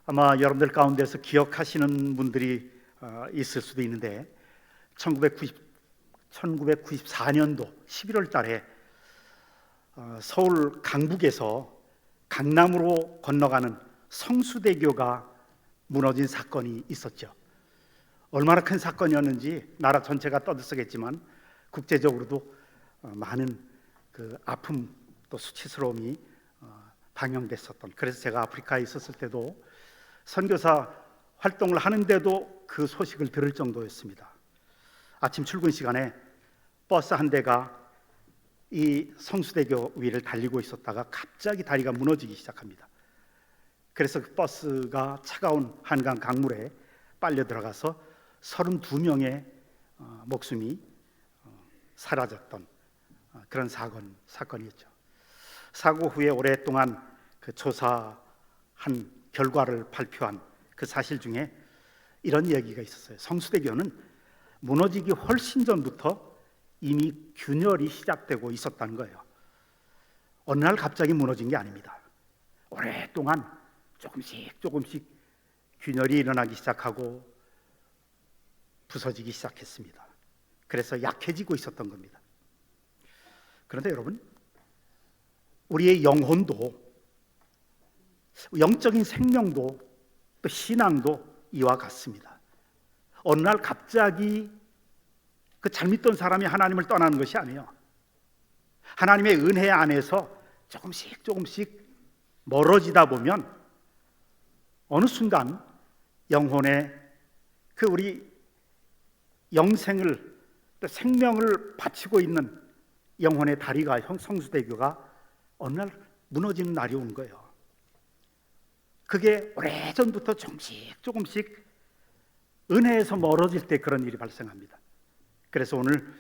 아마 여러분들 가운데서 기억하시는 분들이 있을 수도 있는데 1994년도 11월 달에 서울 강북에서 강남으로 건너가는 성수대교가 무너진 사건이 있었죠. 얼마나 큰 사건이었는지 나라 전체가 떠들썩했지만 국제적으로도 많은 그 아픔 또 수치스러움이 방영됐었던, 그래서 제가 아프리카에 있었을 때도 선교사 활동을 하는데도 그 소식을 들을 정도였습니다. 아침 출근 시간에 버스 한 대가 이 성수대교 위를 달리고 있었다가 갑자기 다리가 무너지기 시작합니다. 그래서 그 버스가 차가운 한강 강물에 빨려 들어가서 32명의 목숨이 사라졌던 그런 사건이었죠. 사고 후에 오랫동안 그 조사한 결과를 발표한 그 사실 중에 이런 얘기가 있었어요. 성수대교는 무너지기 훨씬 전부터 이미 균열이 시작되고 있었다는 거예요. 어느 날 갑자기 무너진 게 아닙니다. 오랫동안 조금씩 균열이 일어나기 시작하고 부서지기 시작했습니다. 그래서 약해지고 있었던 겁니다. 그런데 여러분, 우리의 영혼도, 영적인 생명도, 또 신앙도 이와 같습니다. 어느 날 갑자기 그 잘 믿던 사람이 하나님을 떠나는 것이 아니에요. 하나님의 은혜 안에서 조금씩 멀어지다 보면 어느 순간 영혼의 그 우리 영생을, 또 생명을 바치고 있는 영혼의 다리가, 성수대교가 어느 날 무너지는 날이 온 거예요. 그게 오래전부터 조금씩 은혜에서 멀어질 때 그런 일이 발생합니다. 그래서 오늘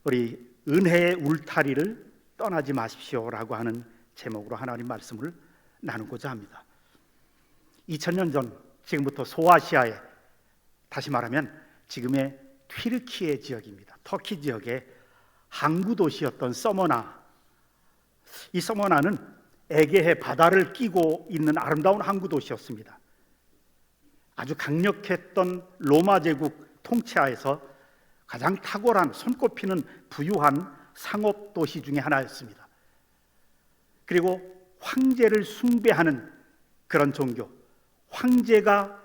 우리 은혜의 울타리를 떠나지 마십시오라고 하는 제목으로 하나님 말씀을 나누고자 합니다. 2000년 전, 지금부터 소아시아에, 다시 말하면 지금의 튀르키예 지역입니다. 터키 지역의 항구 도시였던 서머나. 이 서머나는 에게해 바다를 끼고 있는 아름다운 항구 도시였습니다. 아주 강력했던 로마 제국 통치하에서 가장 탁월한, 손꼽히는 부유한 상업 도시 중에 하나였습니다. 그리고 황제를 숭배하는 그런 종교, 황제가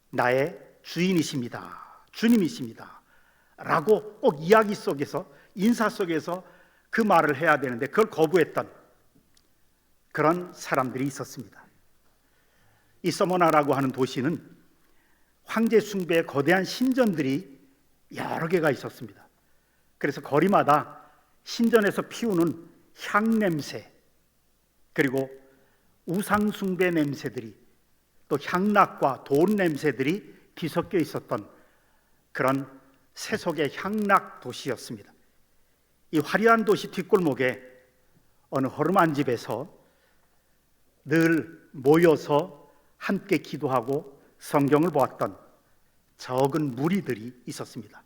나의 주인이십니다, 주님이십니다 라고 꼭 이야기 속에서, 인사 속에서 그 말을 해야 되는데 그걸 거부했던 그런 사람들이 있었습니다. 이 서머나라고 하는 도시는 황제 숭배의 거대한 신전들이 여러 개가 있었습니다. 그래서 거리마다 신전에서 피우는 향 냄새, 그리고 우상 숭배 냄새들이, 또 향락과 돈 냄새들이 뒤섞여 있었던 그런 세속의 향락 도시였습니다. 이 화려한 도시 뒷골목에 어느 허름한 집에서 늘 모여서 함께 기도하고 성경을 보았던 적은 무리들이 있었습니다.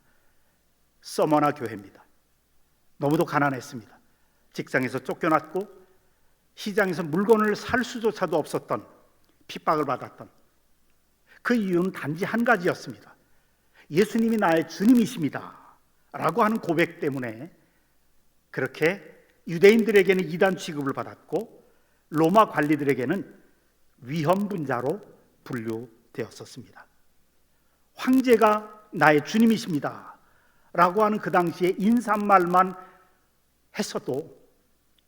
서머나 교회입니다. 너무도 가난했습니다. 직장에서 쫓겨났고 시장에서 물건을 살 수조차도 없었던, 핍박을 받았던 그 이유는 단지 한 가지였습니다. 예수님이 나의 주님이십니다 라고 하는 고백 때문에 그렇게 유대인들에게는 이단 취급을 받았고 로마 관리들에게는 위험분자로 분류되었었습니다. 황제가 나의 주님이십니다 라고 하는 그 당시에 인사말만 했어도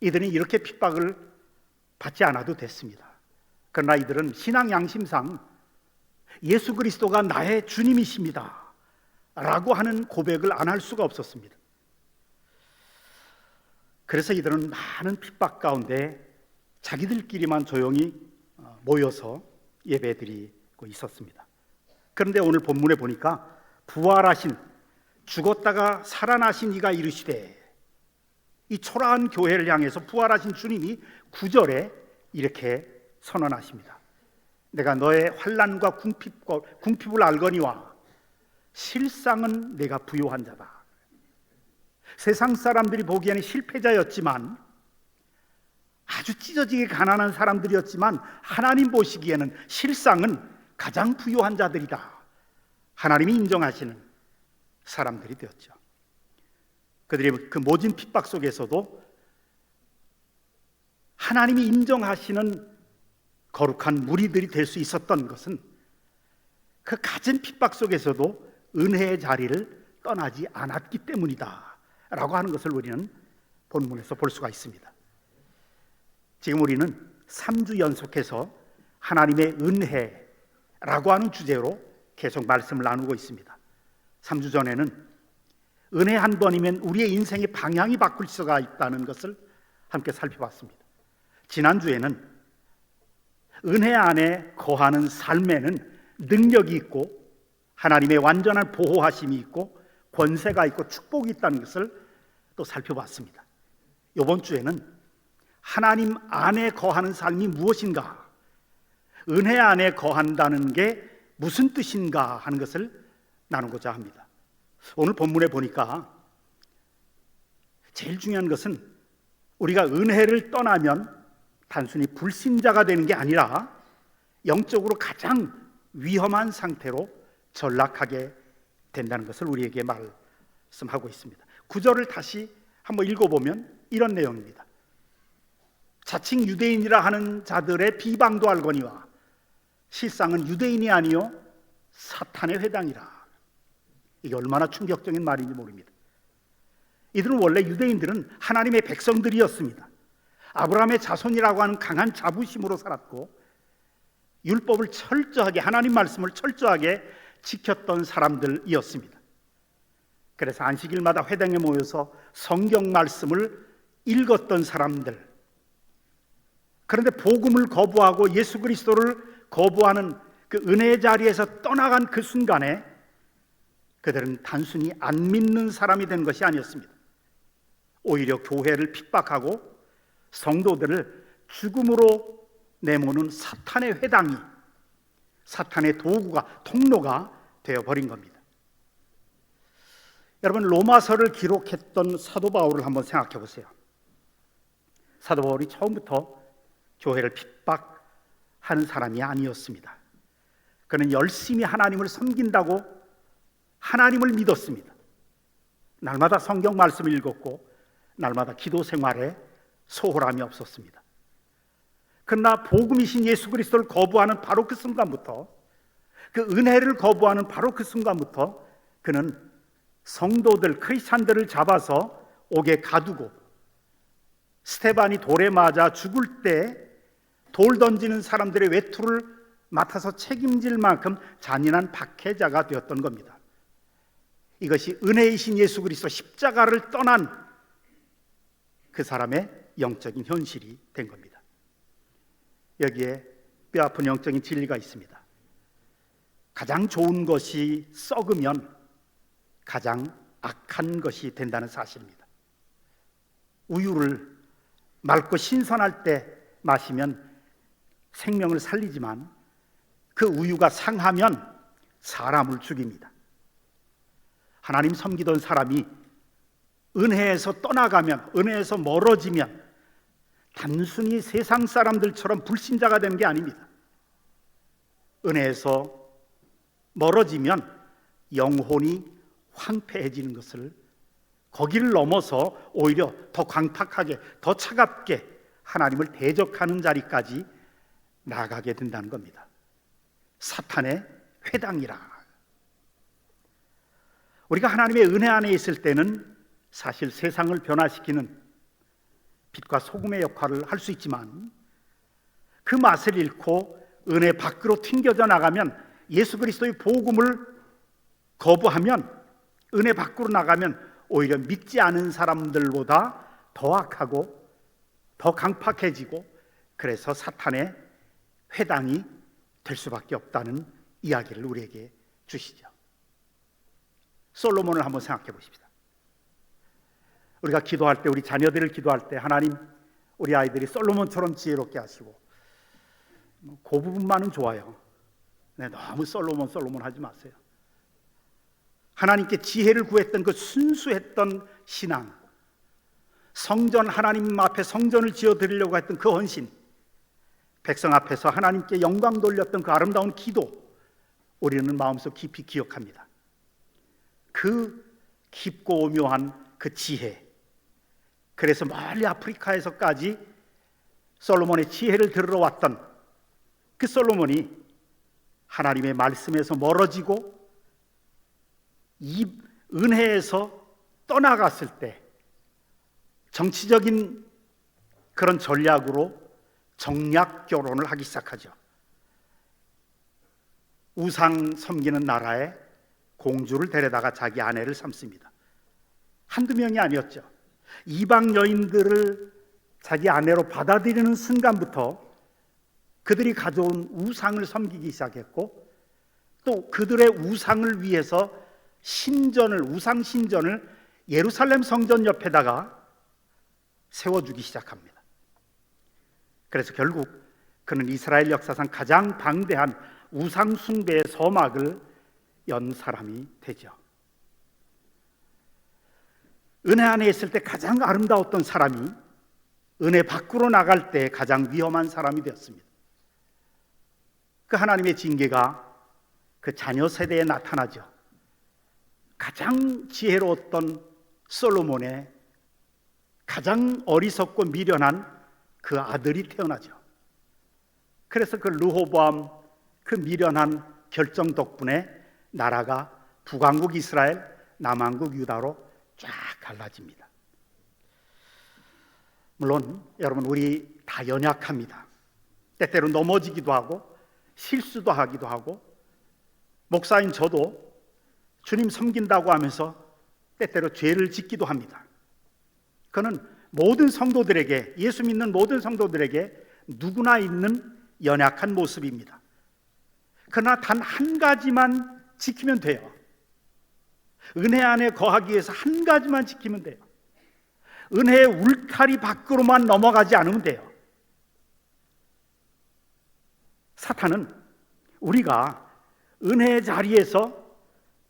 이들은 이렇게 핍박을 받지 않아도 됐습니다. 그러나 이들은 신앙 양심상 예수 그리스도가 나의 주님이십니다 라고 하는 고백을 안 할 수가 없었습니다. 그래서 이들은 많은 핍박 가운데 자기들끼리만 조용히 모여서 예배드리고 있었습니다. 그런데 오늘 본문에 보니까 부활하신, 죽었다가 살아나신 이가 이르시되, 이 초라한 교회를 향해서 부활하신 주님이 9절에 이렇게 선언하십니다. 내가 너의 환난과 궁핍을 알거니와 실상은 내가 부요한 자다. 세상 사람들이 보기에는 실패자였지만 아주 찢어지게 가난한 사람들이었지만 하나님 보시기에는 실상은 가장 부유한 자들이다, 하나님이 인정하시는 사람들이 되었죠. 그들의 그 모진 핍박 속에서도 하나님이 인정하시는 거룩한 무리들이 될 수 있었던 것은 그 갖은 핍박 속에서도 은혜의 자리를 떠나지 않았기 때문이다 라고 하는 것을 우리는 본문에서 볼 수가 있습니다. 지금 우리는 3주 연속해서 하나님의 은혜라고 하는 주제로 계속 말씀을 나누고 있습니다. 3주 전에는 은혜 한 번이면 우리의 인생의 방향이 바꿀 수가 있다는 것을 함께 살펴봤습니다. 지난주에는 은혜 안에 거하는 삶에는 능력이 있고 하나님의 완전한 보호하심이 있고 권세가 있고 축복이 있다는 것을 또 살펴봤습니다. 이번 주에는 하나님 안에 거하는 삶이 무엇인가, 은혜 안에 거한다는 게 무슨 뜻인가 하는 것을 나누고자 합니다. 오늘 본문에 보니까 제일 중요한 것은 우리가 은혜를 떠나면 단순히 불신자가 되는 게 아니라 영적으로 가장 위험한 상태로 전락하게 된다는 것을 우리에게 말씀하고 있습니다. 9절을 다시 한번 읽어보면 이런 내용입니다. 자칭 유대인이라 하는 자들의 비방도 알거니와 실상은 유대인이 아니요 사탄의 회당이라. 이게 얼마나 충격적인 말인지 모릅니다. 이들은 원래 유대인들은 하나님의 백성들이었습니다. 아브라함의 자손이라고 하는 강한 자부심으로 살았고 율법을 철저하게, 하나님 말씀을 철저하게 지켰던 사람들이었습니다. 그래서 안식일마다 회당에 모여서 성경 말씀을 읽었던 사람들. 그런데 복음을 거부하고 예수 그리스도를 거부하는 그 은혜의 자리에서 떠나간 그 순간에 그들은 단순히 안 믿는 사람이 된 것이 아니었습니다. 오히려 교회를 핍박하고 성도들을 죽음으로 내모는 사탄의 회당이, 사탄의 도구가, 통로가 되어버린 겁니다. 여러분, 로마서를 기록했던 사도 바울을 한번 생각해 보세요. 사도 바울이 처음부터 교회를 핍박하는 사람이 아니었습니다. 그는 열심히 하나님을 섬긴다고 하나님을 믿었습니다. 날마다 성경 말씀을 읽었고 날마다 기도 생활에 소홀함이 없었습니다. 그러나 복음이신 예수 그리스도를 거부하는 바로 그 순간부터, 그 은혜를 거부하는 바로 그 순간부터 그는 성도들, 크리스찬들을 잡아서 옥에 가두고 스테반이 돌에 맞아 죽을 때 돌 던지는 사람들의 외투를 맡아서 책임질 만큼 잔인한 박해자가 되었던 겁니다. 이것이 은혜이신 예수 그리스도 십자가를 떠난 그 사람의 영적인 현실이 된 겁니다. 여기에 뼈아픈 영적인 진리가 있습니다. 가장 좋은 것이 썩으면 가장 악한 것이 된다는 사실입니다. 우유를 맑고 신선할 때 마시면 생명을 살리지만 그 우유가 상하면 사람을 죽입니다. 하나님 섬기던 사람이 은혜에서 떠나가면, 은혜에서 멀어지면 단순히 세상 사람들처럼 불신자가 되는 게 아닙니다. 은혜에서 멀어지면 영혼이 황폐해지는 것을, 거기를 넘어서 오히려 더 광팍하게, 더 차갑게 하나님을 대적하는 자리까지 나가게 된다는 겁니다. 사탄의 회당이라. 우리가 하나님의 은혜 안에 있을 때는 사실 세상을 변화시키는 빛과 소금의 역할을 할 수 있지만 그 맛을 잃고 은혜 밖으로 튕겨져 나가면, 예수 그리스도의 복음을 거부하면, 은혜 밖으로 나가면 오히려 믿지 않은 사람들보다 더 악하고 더 강팍해지고, 그래서 사탄의 회당이 될 수밖에 없다는 이야기를 우리에게 주시죠. 솔로몬을 한번 생각해 보십시다. 우리가 기도할 때, 우리 자녀들을 기도할 때 하나님 우리 아이들이 솔로몬처럼 지혜롭게 하시고, 그 부분만은 좋아요. 네, 너무 솔로몬 하지 마세요. 하나님께 지혜를 구했던 그 순수했던 신앙, 성전, 하나님 앞에 성전을 지어드리려고 했던 그 헌신, 백성 앞에서 하나님께 영광 돌렸던 그 아름다운 기도, 우리는 마음속 깊이 기억합니다. 그 깊고 오묘한 그 지혜, 그래서 멀리 아프리카에서까지 솔로몬의 지혜를 들으러 왔던 그 솔로몬이 하나님의 말씀에서 멀어지고 이 은혜에서 떠나갔을 때 정치적인 그런 전략으로 정략 결혼을 하기 시작하죠. 우상 섬기는 나라에 공주를 데려다가 자기 아내를 삼습니다. 한두 명이 아니었죠. 이방 여인들을 자기 아내로 받아들이는 순간부터 그들이 가져온 우상을 섬기기 시작했고, 또 그들의 우상을 위해서 우상 신전을 예루살렘 성전 옆에다가 세워주기 시작합니다. 그래서 결국 그는 이스라엘 역사상 가장 방대한 우상 숭배의 서막을 연 사람이 되죠. 은혜 안에 있을 때 가장 아름다웠던 사람이 은혜 밖으로 나갈 때 가장 위험한 사람이 되었습니다. 그 하나님의 징계가 그 자녀 세대에 나타나죠. 가장 지혜로웠던 솔로몬의 가장 어리석고 미련한 그 아들이 태어나죠. 그래서 그 르호보암, 그 미련한 결정 덕분에 나라가 북왕국 이스라엘, 남왕국 유다로 쫙 갈라집니다. 물론 여러분, 우리 다 연약합니다. 때때로 넘어지기도 하고 실수도 하기도 하고, 목사인 저도 주님 섬긴다고 하면서 때때로 죄를 짓기도 합니다. 그는 모든 성도들에게, 예수 믿는 모든 성도들에게 누구나 있는 연약한 모습입니다. 그러나 단 한 가지만 지키면 돼요. 은혜 안에 거하기 위해서 한 가지만 지키면 돼요. 은혜의 울타리 밖으로만 넘어가지 않으면 돼요. 사탄은 우리가 은혜의 자리에서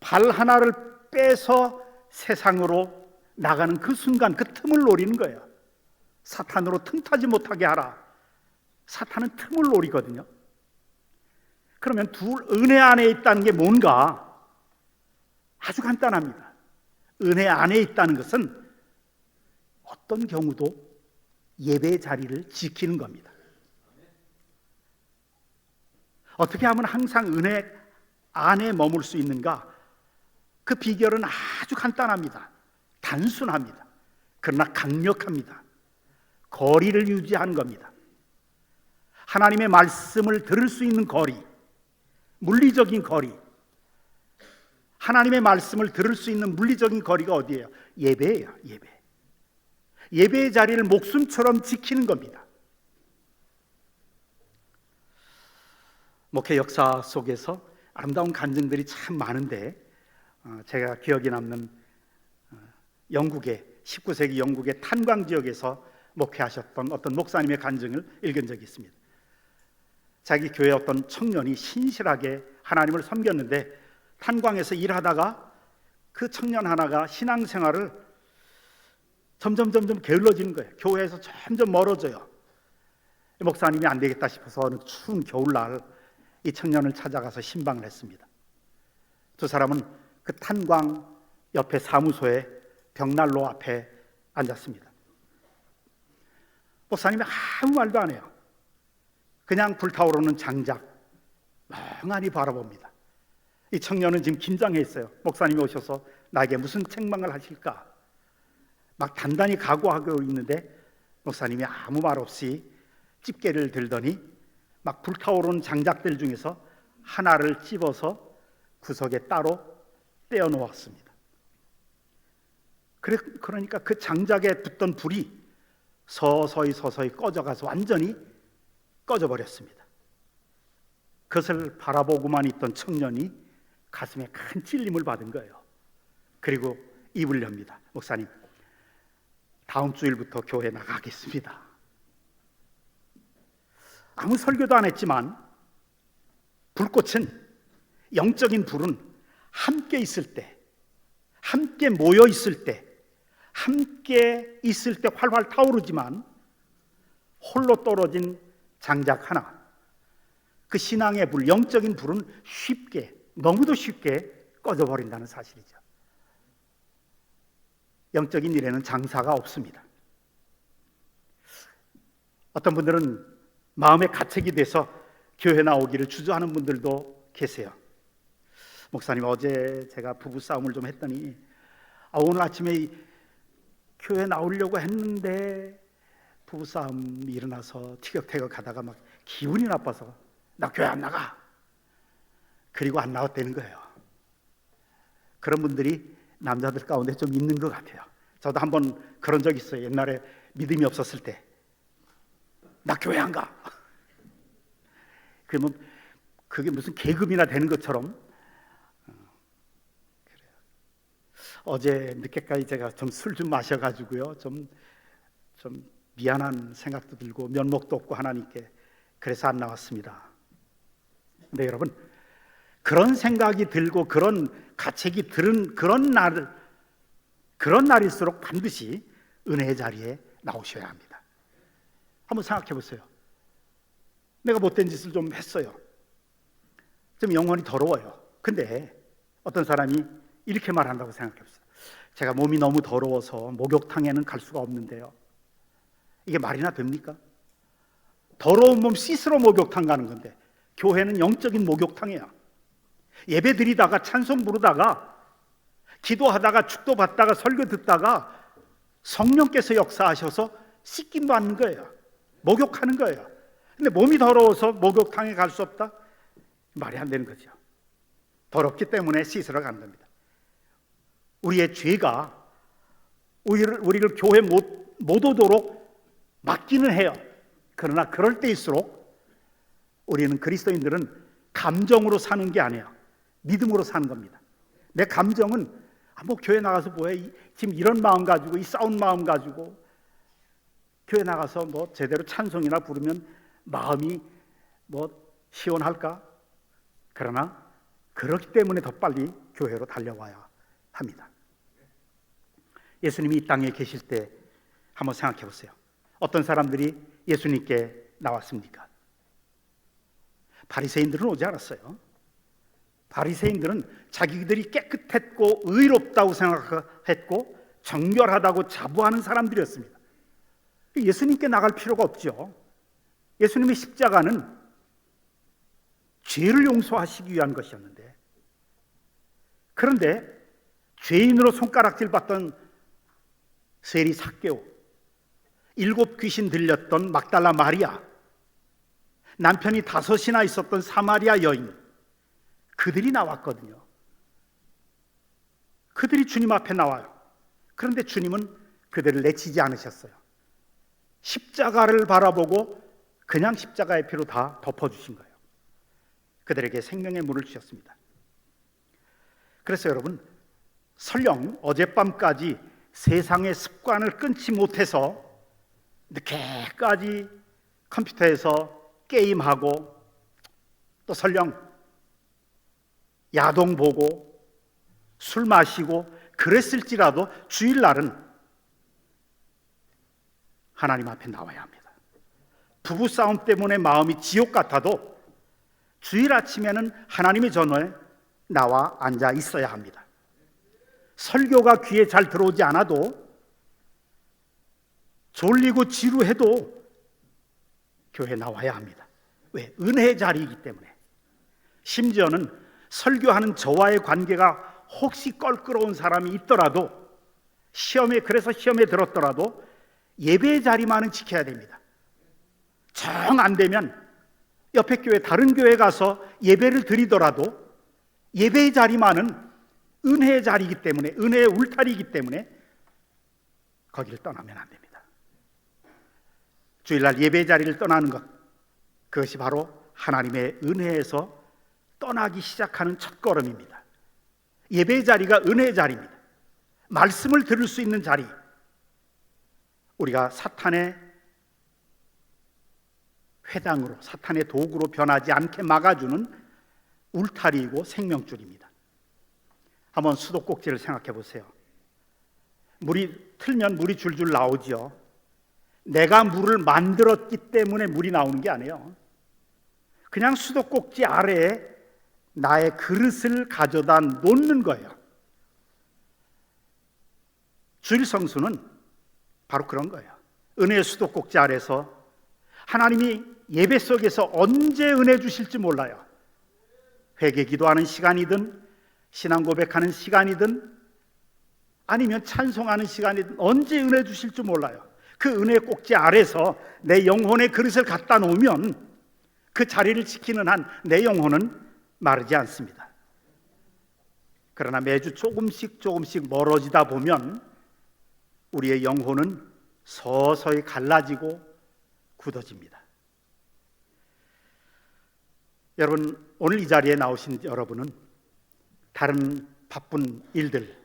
발 하나를 빼서 세상으로 나가는 그 순간, 그 틈을 노리는 거예요. 사탄으로 틈타지 못하게 하라. 사탄은 틈을 노리거든요. 그러면 은혜 안에 있다는 게 뭔가? 아주 간단합니다. 은혜 안에 있다는 것은 어떤 경우도 예배의 자리를 지키는 겁니다. 어떻게 하면 항상 은혜 안에 머물 수 있는가? 그 비결은 아주 간단합니다. 단순합니다. 그러나 강력합니다. 거리를 유지하는 겁니다. 하나님의 말씀을 들을 수 있는 거리, 물리적인 거리. 하나님의 말씀을 들을 수 있는 물리적인 거리가 어디예요? 예배예요. 예배. 예배의 자리를 목숨처럼 지키는 겁니다. 목회 역사 속에서 아름다운 간증들이 참 많은데, 제가 기억에 남는 영국의 19세기 영국의 탄광 지역에서 목회하셨던 어떤 목사님의 간증을 읽은 적이 있습니다. 자기 교회 어떤 청년이 신실하게 하나님을 섬겼는데, 탄광에서 일하다가 그 청년 하나가 신앙생활을 점점 게을러지는 거예요. 교회에서 점점 멀어져요. 목사님이 안 되겠다 싶어서 어느 추운 겨울날 이 청년을 찾아가서 신방을 했습니다. 두 사람은 그 탄광 옆에 사무소에 벽난로 앞에 앉았습니다. 목사님이 아무 말도 안 해요. 그냥 불타오르는 장작 멍하니 바라봅니다. 이 청년은 지금 긴장해 있어요. 목사님이 오셔서 나에게 무슨 책망을 하실까 막 단단히 각오하고 있는데, 목사님이 아무 말 없이 집게를 들더니 막 불타오르는 장작들 중에서 하나를 찝어서 구석에 따로 떼어 놓았습니다. 그러니까 그 장작에 붙던 불이 서서히 꺼져가서 완전히 꺼져버렸습니다. 그것을 바라보고만 있던 청년이 가슴에 큰 찔림을 받은 거예요. 그리고 입을 엽니다. 목사님, 다음 주일부터 교회 나가겠습니다. 아무 설교도 안 했지만 불꽃은, 영적인 불은 함께 있을 때, 함께 모여 있을 때, 함께 있을 때 활활 타오르지만 홀로 떨어진 장작 하나, 그 신앙의 불, 영적인 불은 쉽게, 너무도 쉽게 꺼져버린다는 사실이죠. 영적인 일에는 장사가 없습니다. 어떤 분들은 마음의 가책이 돼서 교회 나오기를 주저하는 분들도 계세요. 목사님, 어제 제가 부부싸움을 좀 했더니 오늘 아침에 교회 나오려고 했는데 부부싸움이 일어나서 티격태격 하다가 막 기분이 나빠서 나 교회 안 나가. 그리고 안 나왔다는 거예요. 그런 분들이 남자들 가운데 좀 있는 것 같아요. 저도 한번 그런 적 있어요. 옛날에 믿음이 없었을 때 나 교회 안 가. 그러면 그게 무슨 계급이나 되는 것처럼. 그래요. 어제 늦게까지 제가 좀 술 좀 마셔가지고요, 좀 미안한 생각도 들고 면목도 없고 하나님께 그래서 안 나왔습니다. 근데 여러분, 그런 생각이 들고 그런 가책이 들은 그런 날일수록 반드시 은혜의 자리에 나오셔야 합니다. 한번 생각해 보세요. 내가 못된 짓을 좀 했어요. 좀 영혼이 더러워요. 근데 어떤 사람이 이렇게 말한다고 생각해 보세요. 제가 몸이 너무 더러워서 목욕탕에는 갈 수가 없는데요. 이게 말이나 됩니까? 더러운 몸 씻으러 목욕탕 가는 건데 교회는 영적인 목욕탕이에요. 예배 드리다가 찬송 부르다가 기도하다가 축도 받다가 설교 듣다가 성령께서 역사하셔서 씻김 받는 거예요. 목욕하는 거예요. 근데 몸이 더러워서 목욕탕에 갈 수 없다? 말이 안 되는 거죠. 더럽기 때문에 씻으러 가는 겁니다. 우리의 죄가 우리를 교회 못 오도록 막기는 해요. 그러나 그럴 때일수록 우리는 그리스도인들은 감정으로 사는 게 아니에요. 믿음으로 사는 겁니다. 내 감정은 뭐 교회 나가서 뭐해, 지금 이런 마음 가지고, 이 싸운 마음 가지고 교회 나가서 뭐 제대로 찬송이나 부르면 마음이 뭐 시원할까? 그러나 그렇기 때문에 더 빨리 교회로 달려와야 합니다. 예수님이 이 땅에 계실 때 한번 생각해 보세요. 어떤 사람들이 예수님께 나왔습니까? 바리새인들은 오지 않았어요. 바리새인들은 자기들이 깨끗했고 의롭다고 생각했고 정결하다고 자부하는 사람들이었습니다. 예수님께 나갈 필요가 없죠. 예수님의 십자가는 죄를 용서하시기 위한 것이었는데, 그런데 죄인으로 손가락질 받던 세리 삭개오, 7 귀신 들렸던 막달라 마리아, 남편이 5이나 있었던 사마리아 여인, 그들이 나왔거든요. 그들이 주님 앞에 나와요. 그런데 주님은 그들을 내치지 않으셨어요. 십자가를 바라보고 그냥 십자가의 피로 다 덮어주신 거예요. 그들에게 생명의 물을 주셨습니다. 그래서 여러분, 설령 어젯밤까지 세상의 습관을 끊지 못해서 늦게까지 컴퓨터에서 게임하고 또 설령 야동 보고 술 마시고 그랬을지라도 주일날은 하나님 앞에 나와야 합니다. 부부싸움 때문에 마음이 지옥 같아도 주일 아침에는 하나님의 전후에 나와 앉아 있어야 합니다. 설교가 귀에 잘 들어오지 않아도, 졸리고 지루해도 교회에 나와야 합니다. 왜? 은혜의 자리이기 때문에. 심지어는 설교하는 저와의 관계가 혹시 껄끄러운 사람이 있더라도, 그래서 시험에 들었더라도 예배의 자리만은 지켜야 됩니다. 정 안 되면 옆에 교회, 다른 교회 가서 예배를 드리더라도 예배의 자리만은 은혜의 자리이기 때문에, 은혜의 울타리이기 때문에 거기를 떠나면 안 됩니다. 주일날 예배의 자리를 떠나는 것, 그것이 바로 하나님의 은혜에서 떠나기 시작하는 첫걸음입니다. 예배의 자리가 은혜의 자리입니다. 말씀을 들을 수 있는 자리, 우리가 사탄의 회당으로, 사탄의 도구로 변하지 않게 막아주는 울타리이고 생명줄입니다. 한번 수도꼭지를 생각해 보세요. 물이 틀면 물이 줄줄 나오지요. 내가 물을 만들었기 때문에 물이 나오는 게 아니에요. 그냥 수도꼭지 아래에 나의 그릇을 가져다 놓는 거예요. 주일 성수는 바로 그런 거예요. 은혜의 수도꼭지 아래서 하나님이 예배 속에서 언제 은혜 주실지 몰라요. 회개 기도하는 시간이든 신앙 고백하는 시간이든 아니면 찬송하는 시간이든 언제 은혜 주실지 몰라요. 그 은혜의 꼭지 아래서 내 영혼의 그릇을 갖다 놓으면 그 자리를 지키는 한 내 영혼은 마르지 않습니다. 그러나 매주 조금씩 멀어지다 보면 우리의 영혼은 서서히 갈라지고 굳어집니다. 여러분, 오늘 이 자리에 나오신 여러분은 다른 바쁜 일들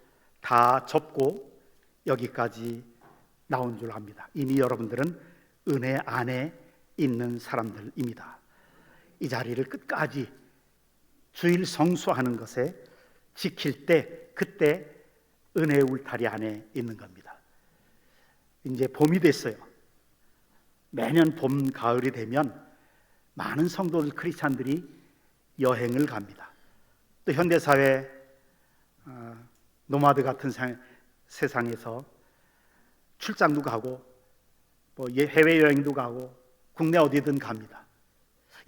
다 접고 여기까지 나온 줄 압니다. 이미 여러분들은 은혜 안에 있는 사람들입니다. 이 자리를 끝까지 주일 성수하는 것에 지킬 때 그때 은혜의 울타리 안에 있는 겁니다. 이제 봄이 됐어요. 매년 봄, 가을이 되면 많은 성도들, 크리스찬들이 여행을 갑니다. 또 현대사회 노마드 같은 세상에서 출장도 가고 뭐 해외여행도 가고 국내 어디든 갑니다.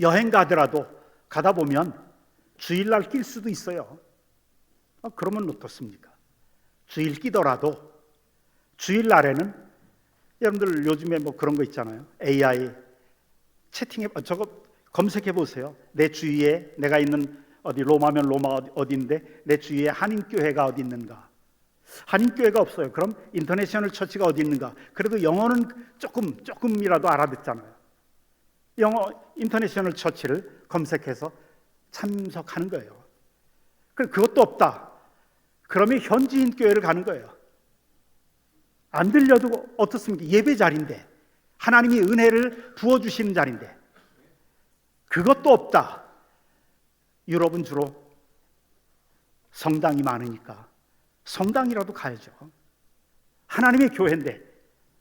여행 가더라도 가다 보면 주일날 낄 수도 있어요. 그러면 어떻습니까? 주일 끼더라도 주일날에는 여러분들 요즘에 뭐 그런 거 있잖아요. AI 채팅해, 저거 검색해 보세요. 내 주위에 내가 있는 어디 로마면 로마 어디인데 내 주위에 한인교회가 어디 있는가? 한인교회가 없어요. 그럼 인터내셔널 처치가 어디 있는가? 그래도 영어는 조금이라도 알아듣잖아요. 영어 인터내셔널 처치를 검색해서 참석하는 거예요. 그것도 없다. 그러면 현지인 교회를 가는 거예요. 안 들려도 어떻습니까? 예배 자리인데, 하나님이 은혜를 부어주시는 자리인데, 그것도 없다. 유럽은 주로 성당이 많으니까 성당이라도 가야죠. 하나님의 교회인데,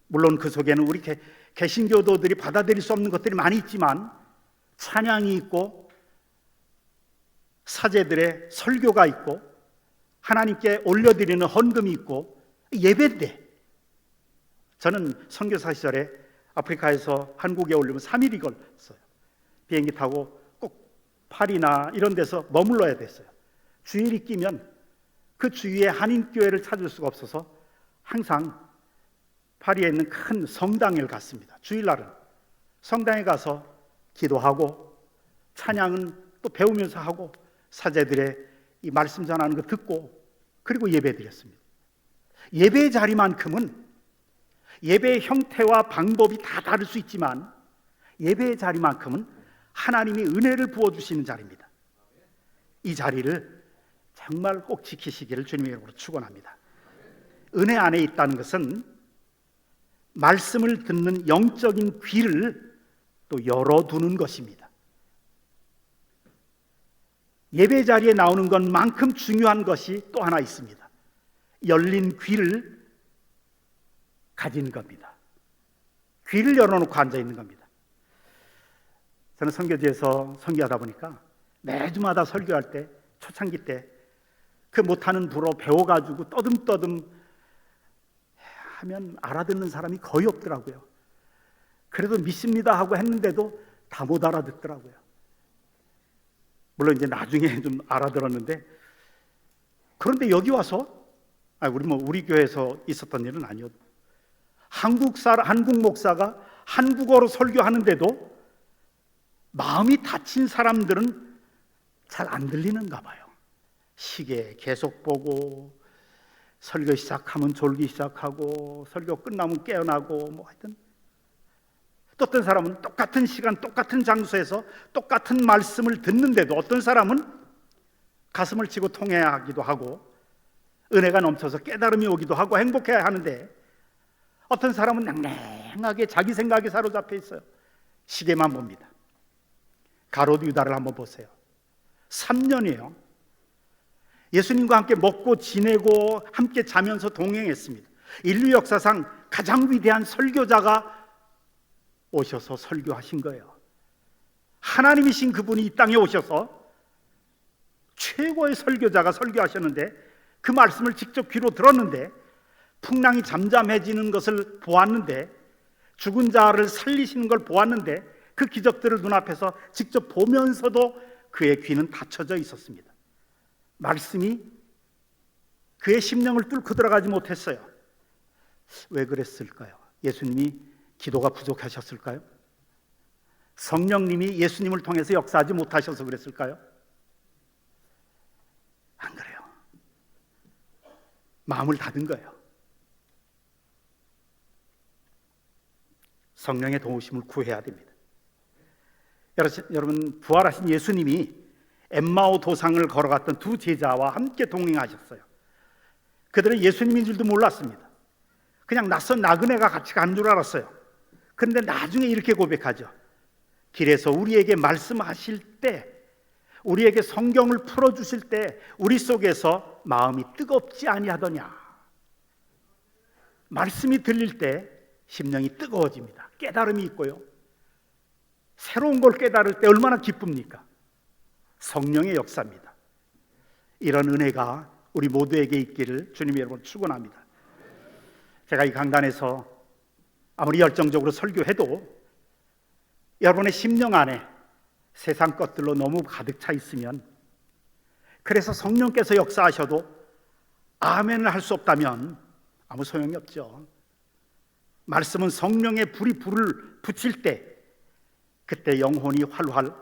물론 그 속에는 우리 개신교도들이 받아들일 수 없는 것들이 많이 있지만 찬양이 있고 사제들의 설교가 있고 하나님께 올려드리는 헌금이 있고 예배인데, 저는 선교사 시절에 아프리카에서 한국에 오려면 3일이 걸렸어요. 비행기 타고 꼭 파리나 이런 데서 머물러야 됐어요. 주일이 끼면 그 주위에 한인교회를 찾을 수가 없어서 항상 파리에 있는 큰 성당에 갔습니다. 주일날은 성당에 가서 기도하고 찬양은 또 배우면서 하고 사제들의 이 말씀 전하는 거 듣고 그리고 예배 드렸습니다. 예배의 자리만큼은 예배의 형태와 방법이 다 다를 수 있지만 예배의 자리만큼은 하나님이 은혜를 부어주시는 자리입니다. 이 자리를 정말 꼭 지키시기를 주님의 이름으로 축원합니다. 은혜 안에 있다는 것은 말씀을 듣는 영적인 귀를 또 열어두는 것입니다. 예배 자리에 나오는 것만큼 중요한 것이 또 하나 있습니다. 열린 귀를 가진 겁니다. 귀를 열어놓고 앉아있는 겁니다. 저는 선교지에서 선교하다 보니까 매주마다 설교할 때 초창기 때 그 못하는 불어 배워가지고 떠듬떠듬 하면 알아듣는 사람이 거의 없더라고요. 그래도 믿습니다 하고 했는데도 다 못 알아듣더라고요. 물론 이제 나중에 좀 알아들었는데, 그런데 여기 와서 우리 교회에서 있었던 일은 아니어도 한국 목사가 한국어로 설교하는데도 마음이 다친 사람들은 잘 안 들리는가 봐요. 시계 계속 보고 설교 시작하면 졸기 시작하고 설교 끝나면 깨어나고 뭐 하여튼, 또 어떤 사람은 똑같은 시간 똑같은 장소에서 똑같은 말씀을 듣는데도 어떤 사람은 가슴을 치고 통회하기도 하고 은혜가 넘쳐서 깨달음이 오기도 하고 행복해야 하는데, 어떤 사람은 냉랭하게 자기 생각에 사로잡혀 있어요. 시계만 봅니다. 가롯 유다를 한번 보세요. 3년이에요. 예수님과 함께 먹고 지내고 함께 자면서 동행했습니다. 인류 역사상 가장 위대한 설교자가 오셔서 설교하신 거예요. 하나님이신 그분이 이 땅에 오셔서 최고의 설교자가 설교하셨는데, 그 말씀을 직접 귀로 들었는데, 풍랑이 잠잠해지는 것을 보았는데, 죽은 자를 살리시는 걸 보았는데, 그 기적들을 눈앞에서 직접 보면서도 그의 귀는 닫혀져 있었습니다. 말씀이 그의 심령을 뚫고 들어가지 못했어요. 왜 그랬을까요? 예수님이 기도가 부족하셨을까요? 성령님이 예수님을 통해서 역사하지 못하셔서 그랬을까요? 안 그래요. 마음을 닫은 거예요. 성령의 도우심을 구해야 됩니다. 여러분, 부활하신 예수님이 엠마오 도상을 걸어갔던 두 제자와 함께 동행하셨어요. 그들은 예수님인 줄도 몰랐습니다. 그냥 낯선 나그네가 같이 간 줄 알았어요. 그런데 나중에 이렇게 고백하죠. 길에서 우리에게 말씀하실 때, 우리에게 성경을 풀어주실 때 우리 속에서 마음이 뜨겁지 아니하더냐. 말씀이 들릴 때 심령이 뜨거워집니다. 깨달음이 있고요. 새로운 걸 깨달을 때 얼마나 기쁩니까? 성령의 역사입니다. 이런 은혜가 우리 모두에게 있기를 주님의 이름으로 축원합니다. 제가 이 강단에서 아무리 열정적으로 설교해도 여러분의 심령 안에 세상 것들로 너무 가득 차 있으면, 그래서 성령께서 역사하셔도 아멘을 할 수 없다면 아무 소용이 없죠. 말씀은 성령의 불을 붙일 때, 그때 영혼이 활활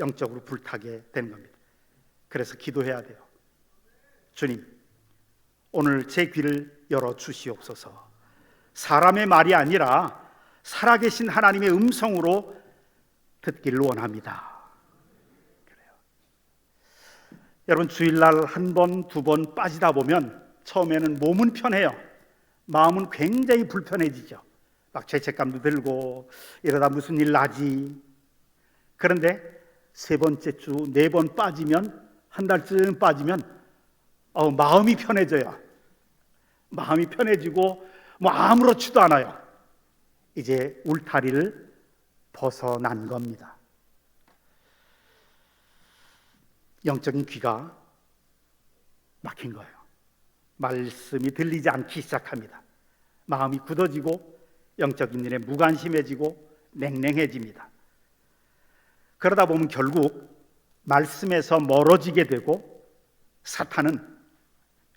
영적으로 불타게 되는 겁니다. 그래서 기도해야 돼요. 주님, 오늘 제 귀를 열어주시옵소서. 사람의 말이 아니라 살아계신 하나님의 음성으로 듣기를 원합니다. 그래요. 여러분, 주일날 한 번, 두 번 빠지다 보면 처음에는 몸은 편해요. 마음은 굉장히 불편해지죠. 막 죄책감도 들고 이러다 무슨 일 나지. 그런데 세 번째 주, 네 번 빠지면, 한 달쯤 빠지면 마음이 편해져요. 마음이 편해지고 아무렇지도 않아요. 이제 울타리를 벗어난 겁니다. 영적인 귀가 막힌 거예요. 말씀이 들리지 않기 시작합니다. 마음이 굳어지고 영적인 일에 무관심해지고 냉랭해집니다. 그러다 보면 결국 말씀에서 멀어지게 되고, 사탄은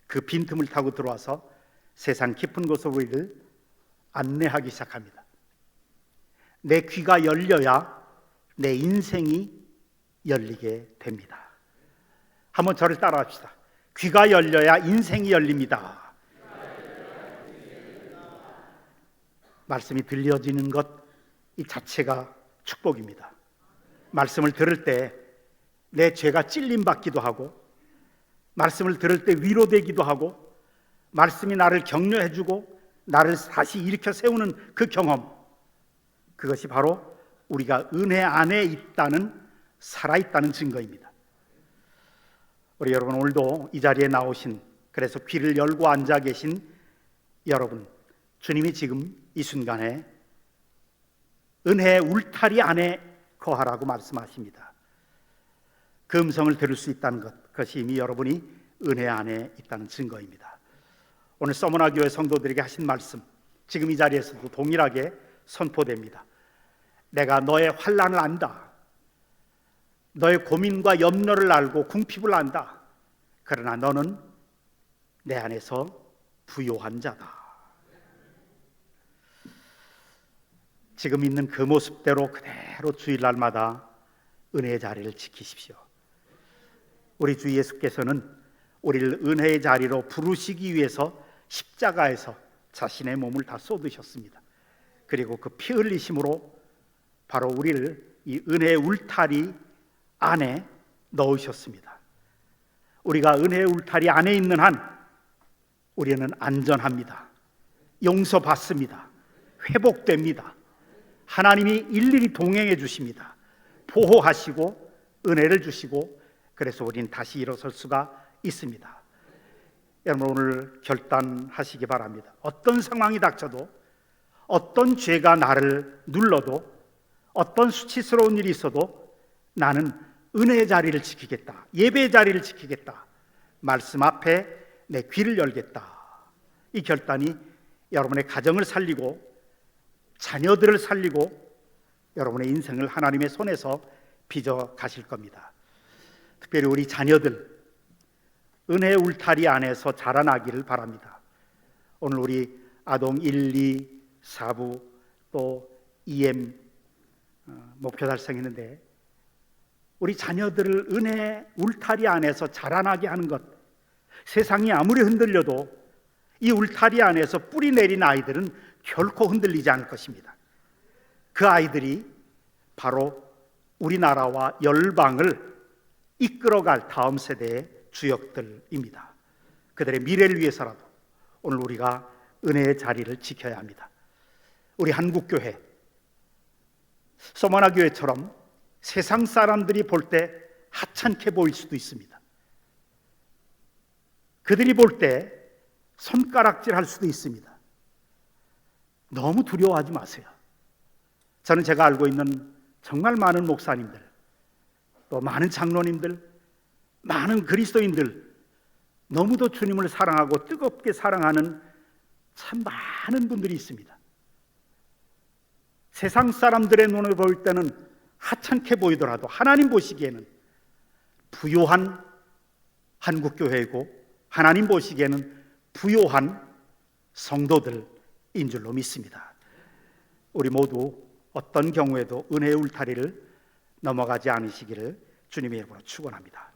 그 빈틈을 타고 들어와서 세상 깊은 곳으로 우리를 안내하기 시작합니다. 내 귀가 열려야 내 인생이 열리게 됩니다. 한번 저를 따라합시다. 귀가 열려야 인생이 열립니다. 말씀이 들려지는 것 이 자체가 축복입니다. 말씀을 들을 때 내 죄가 찔림받기도 하고, 말씀을 들을 때 위로되기도 하고, 말씀이 나를 격려해주고 나를 다시 일으켜 세우는 그 경험, 그것이 바로 우리가 은혜 안에 있다는, 살아있다는 증거입니다. 우리 여러분, 오늘도 이 자리에 나오신, 그래서 귀를 열고 앉아 계신 여러분, 주님이 지금 이 순간에 은혜의 울타리 안에 거하라고 말씀하십니다. 그 음성을 들을 수 있다는 것, 그것이 이미 여러분이 은혜 안에 있다는 증거입니다. 오늘 서머나 교회 성도들에게 하신 말씀, 지금 이 자리에서도 동일하게 선포됩니다. 내가 너의 환난을 안다. 너의 고민과 염려를 알고 궁핍을 안다. 그러나 너는 내 안에서 부요한 자다. 지금 있는 그 모습대로 그대로 주일날마다 은혜의 자리를 지키십시오. 우리 주 예수께서는 우리를 은혜의 자리로 부르시기 위해서 십자가에서 자신의 몸을 다 쏟으셨습니다. 그리고 그 피 흘리심으로 바로 우리를 이 은혜의 울타리 안에 넣으셨습니다. 우리가 은혜의 울타리 안에 있는 한 우리는 안전합니다. 용서받습니다. 회복됩니다. 하나님이 일일이 동행해 주십니다. 보호하시고 은혜를 주시고, 그래서 우리는 다시 일어설 수가 있습니다. 여러분 오늘 결단하시기 바랍니다. 어떤 상황이 닥쳐도, 어떤 죄가 나를 눌러도, 어떤 수치스러운 일이 있어도 나는 은혜의 자리를 지키겠다, 예배의 자리를 지키겠다, 말씀 앞에 내 귀를 열겠다. 이 결단이 여러분의 가정을 살리고 자녀들을 살리고 여러분의 인생을 하나님의 손에서 빚어 가실 겁니다. 특별히 우리 자녀들 은혜의 울타리 안에서 자라나기를 바랍니다. 오늘 우리 아동 1, 2, 4부 또 EM 목표 달성했는데, 우리 자녀들을 은혜의 울타리 안에서 자라나게 하는 것, 세상이 아무리 흔들려도 이 울타리 안에서 뿌리 내린 아이들은 결코 흔들리지 않을 것입니다. 그 아이들이 바로 우리나라와 열방을 이끌어갈 다음 세대의 주역들입니다. 그들의 미래를 위해서라도 오늘 우리가 은혜의 자리를 지켜야 합니다. 우리 한국교회, 서머나 교회처럼 세상 사람들이 볼 때 하찮게 보일 수도 있습니다. 그들이 볼 때 손가락질할 수도 있습니다. 너무 두려워하지 마세요. 저는 제가 알고 있는 정말 많은 목사님들, 또 많은 장로님들, 많은 그리스도인들, 너무도 주님을 사랑하고 뜨겁게 사랑하는 참 많은 분들이 있습니다. 세상 사람들의 눈을 볼 때는 하찮게 보이더라도 하나님 보시기에는 부요한 한국교회이고 하나님 보시기에는 부요한 성도들인 줄로 믿습니다. 우리 모두 어떤 경우에도 은혜의 울타리를 넘어가지 않으시기를 주님의 이름으로 축원합니다.